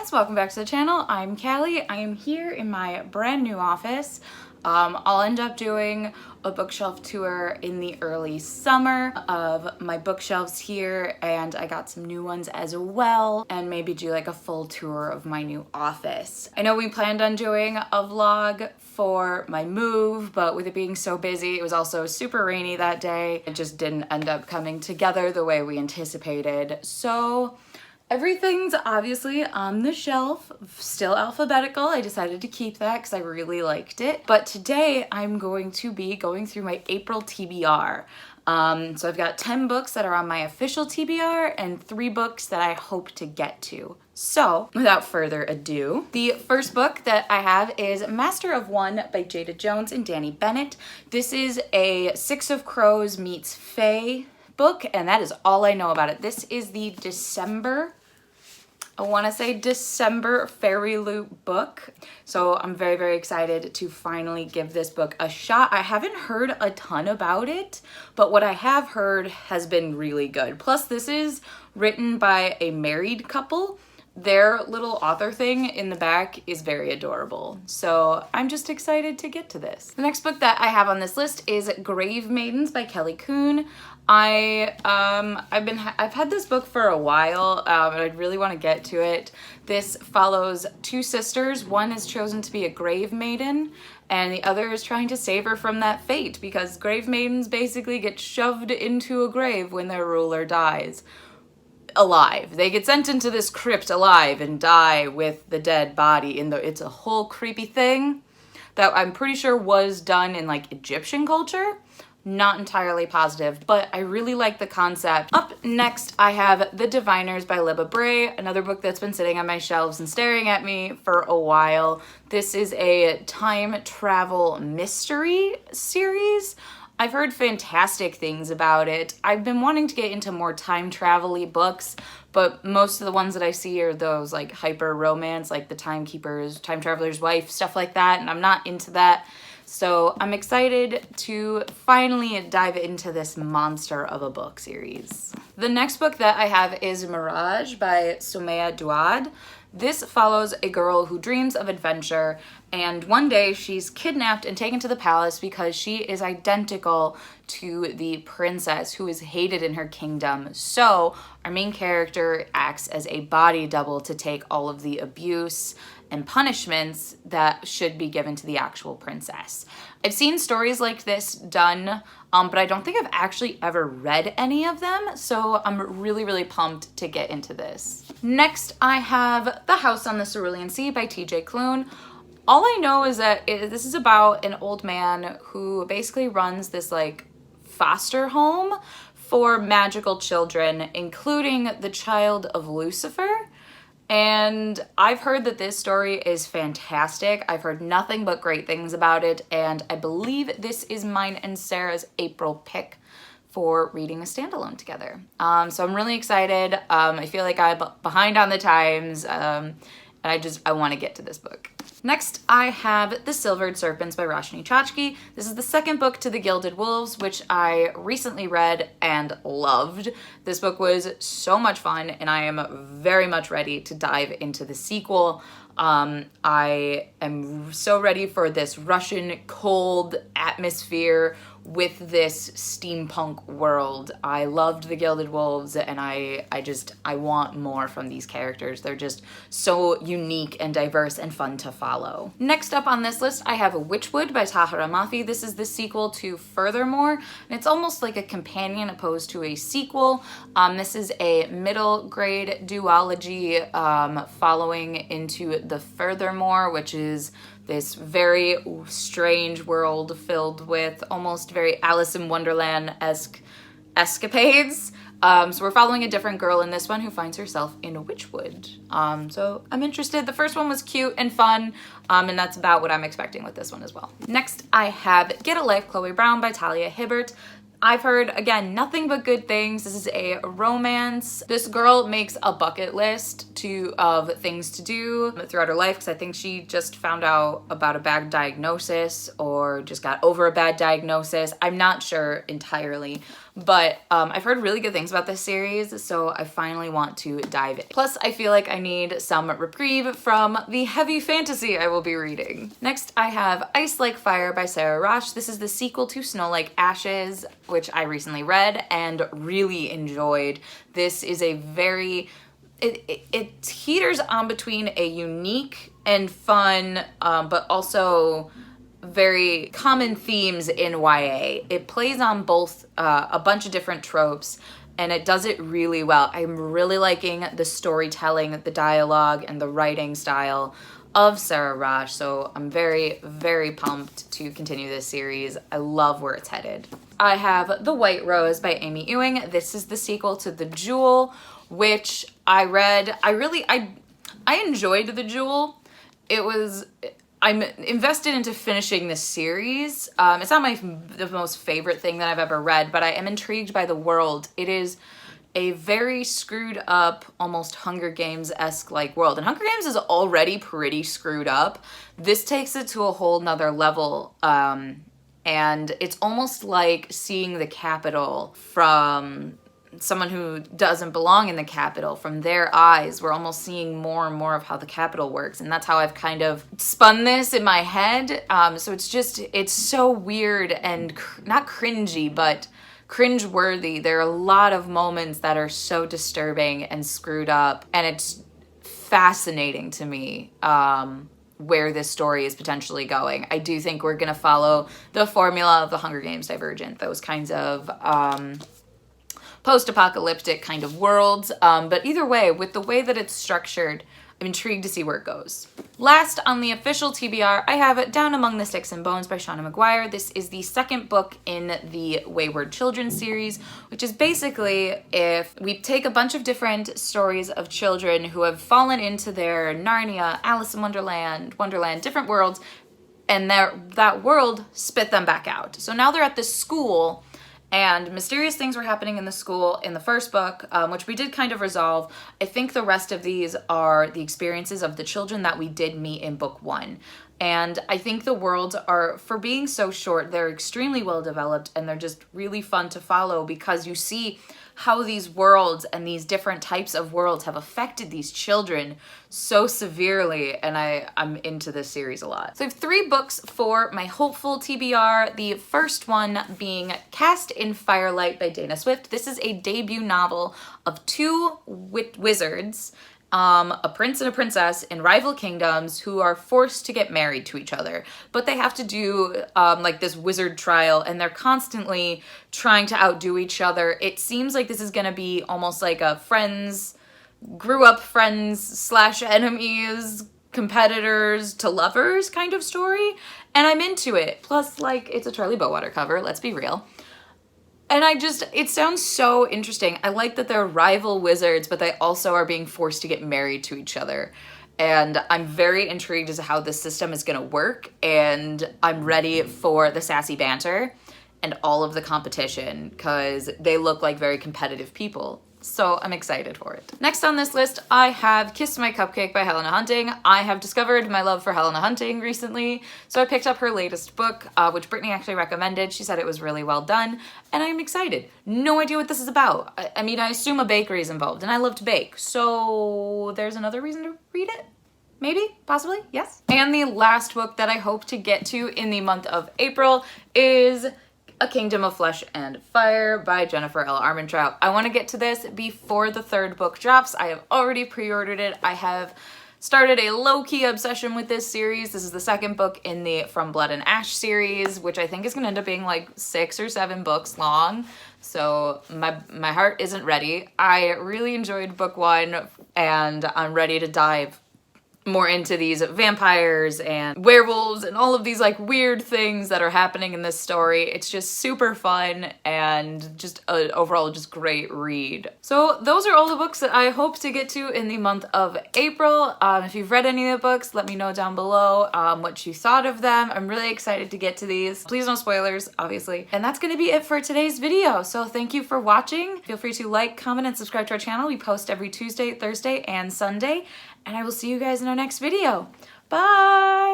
friends, welcome back to the channel. I'm Callie. I am here in my brand new office. I'll end up doing a bookshelf tour in the early summer of my bookshelves here, and I got some new ones as well, and maybe do like a full tour of my new office. I know we planned on doing a vlog for my move, but with it being so busy, it was also super rainy that day. It just didn't end up coming together the way we anticipated. So everything's obviously on the shelf, still alphabetical. I decided to keep that because I really liked it. But today I'm going to be going through my April TBR. So I've got 10 books that are on my official TBR and 3 books that I hope to get to. So without further ado, the first book that I have is Master of One by Jaida Jones and Dani Bennett. This is a Six of Crows meets Fae book, and that is all I know about it. This is the December Fairy Loot book. So I'm very, very excited to finally give this book a shot. I haven't heard a ton about it, but what I have heard has been really good. Plus, this is written by a married couple. Their little author thing in the back is very adorable. So I'm just excited to get to this. The next book that I have on this list is Gravemaidens by Coon. I've had this book for a while, and I really want to get to it. This follows 2 sisters. One is chosen to be a grave maiden, and the other is trying to save her from that fate, because grave maidens basically get shoved into a grave when their ruler dies. Alive. They get sent into this crypt alive and die with the dead body. It's a whole creepy thing that I'm pretty sure was done in like Egyptian culture. Not entirely positive, but I really like the concept. Up next, I have The Diviners by Libba Bray, another book that's been sitting on my shelves and staring at me for a while. This is a time travel mystery series. I've heard fantastic things about it. I've been wanting to get into more time travel-y books, but most of the ones that I see are those like hyper romance, like The Timekeeper's, Time Traveler's Wife, stuff like that, and I'm not into that. So I'm excited to finally dive into this monster of a book series. The next book that I have is Mirage by Somaiya Daud. This follows a girl who dreams of adventure, and one day she's kidnapped and taken to the palace because she is identical to the princess who is hated in her kingdom. So our main character acts as a body double to take all of the abuse and punishments that should be given to the actual princess. I've seen stories like this done, but I don't think I've actually ever read any of them, so I'm really, really pumped to get into this. Next, I have The House on the Cerulean Sea by TJ Klune. All I know is that this is about an old man who basically runs this like foster home for magical children, including the child of Lucifer. And I've heard that this story is fantastic. I've heard nothing but great things about it, and I believe this is mine and Sarah's April pick for reading a standalone together. So I'm really excited. I feel like I'm behind on the times, and I want to get to this book. Next, I have The Silvered Serpents by Roshani. This is the second book to The Gilded Wolves, which I recently read and loved. This book was so much fun, and I am very much ready to dive into the sequel. I am so ready for this Russian cold atmosphere with this steampunk world. I loved The Gilded Wolves, and I want more from these characters. They're just so unique and diverse and fun to follow. Next up on this list, I have Whichwood by Tahereh Mafi. This is the sequel to Furthermore, and it's almost like a companion opposed to a sequel. This is a middle grade duology following into the Furthermore, which is this very strange world filled with almost very Alice in Wonderland-esque escapades. So we're following a different girl in this one who finds herself in Whichwood. So I'm interested. The first one was cute and fun, and that's about what I'm expecting with this one as well. Next, I have Get a Life, Chloe Brown by Talia Hibbert. I've heard, again, nothing but good things. This is a romance. This girl makes a bucket list of things to do throughout her life, because I think she just found out about a bad diagnosis or just got over a bad diagnosis. I'm not sure entirely, but I've heard really good things about this series, so I finally want to dive in. Plus, I feel like I need some reprieve from the heavy fantasy I will be reading. Next, I have Ice Like Fire by Sara Raasch. This is the sequel to Snow Like Ashes, which I recently read and really enjoyed. This is a very... It teeters on between a unique and fun, but also very common themes in YA. It plays on both a bunch of different tropes, and it does it really well. I'm really liking the storytelling, the dialogue, and the writing style of Sara Raasch, so I'm very, very pumped to continue this series. I love where it's headed. I have The White Rose by Amy Ewing. This is the sequel to The Jewel, which I read. I enjoyed The Jewel. I'm invested into finishing this series. It's not the most favorite thing that I've ever read, but I am intrigued by the world. It is a very screwed up, almost Hunger Games-esque like world. And Hunger Games is already pretty screwed up. This takes it to a whole nother level. And it's almost like seeing the Capitol from someone who doesn't belong in the Capitol. From their eyes, we're almost seeing more and more of how the Capitol works. And that's how I've kind of spun this in my head. So it's so weird and not cringy, but cringe-worthy. There are a lot of moments that are so disturbing and screwed up. And it's fascinating to me where this story is potentially going. I do think we're going to follow the formula of the Hunger Games Divergent, those kinds of post-apocalyptic kind of worlds. But either way, with the way that it's structured, I'm intrigued to see where it goes. Last on the official TBR, I have Down Among the Sticks and Bones by Shauna McGuire. This is the second book in the Wayward Children series, which is basically if we take a bunch of different stories of children who have fallen into their Narnia, Alice in Wonderland, different worlds, and that world spit them back out. So now they're at this school, and mysterious things were happening in the school in the first book, which we did kind of resolve. I think the rest of these are the experiences of the children that we did meet in book 1. And I think the worlds are, for being so short, they're extremely well developed, and they're just really fun to follow because you see how these worlds and these different types of worlds have affected these children so severely, and I'm into this series a lot. So I have 3 books for my hopeful TBR. The first one being Cast in Firelight by Dana Swift. This is a debut novel of 2 wizards, a prince and a princess in rival kingdoms who are forced to get married to each other. But they have to do like this wizard trial, and they're constantly trying to outdo each other. It seems like this is gonna be almost like a grew up friends / enemies, competitors to lovers kind of story. And I'm into it. Plus, like, it's a Charlie Bowater cover, let's be real. And it sounds so interesting. I like that they're rival wizards, but they also are being forced to get married to each other. And I'm very intrigued as to how this system is gonna work, and I'm ready for the sassy banter and all of the competition because they look like very competitive people. So I'm excited for it. Next on this list, I have Kiss My Cupcake by Helena Hunting. I have discovered my love for Helena Hunting recently, so I picked up her latest book, which Brittany actually recommended. She said it was really well done, and I'm excited. No idea what this is about. I mean, I assume a bakery is involved, and I love to bake, so there's another reason to read it? Maybe, possibly, yes. And the last book that I hope to get to in the month of April is A Kingdom of Flesh and Fire by Jennifer L. Armentrout. I want to get to this before the 3rd book drops. I have already pre-ordered it. I have started a low-key obsession with this series. This is the 2nd book in the From Blood and Ash series, which I think is going to end up being like 6 or 7 books long. So my heart isn't ready. I really enjoyed book 1, and I'm ready to dive more into these vampires and werewolves and all of these like weird things that are happening in this story. It's just super fun and just overall just great read. So those are all the books that I hope to get to in the month of April. If you've read any of the books, let me know down below what you thought of them. I'm really excited to get to these. Please no spoilers, obviously. And that's gonna be it for today's video. So thank you for watching. Feel free to like, comment, and subscribe to our channel. We post every Tuesday, Thursday, and Sunday. And I will see you guys in our next video. Bye!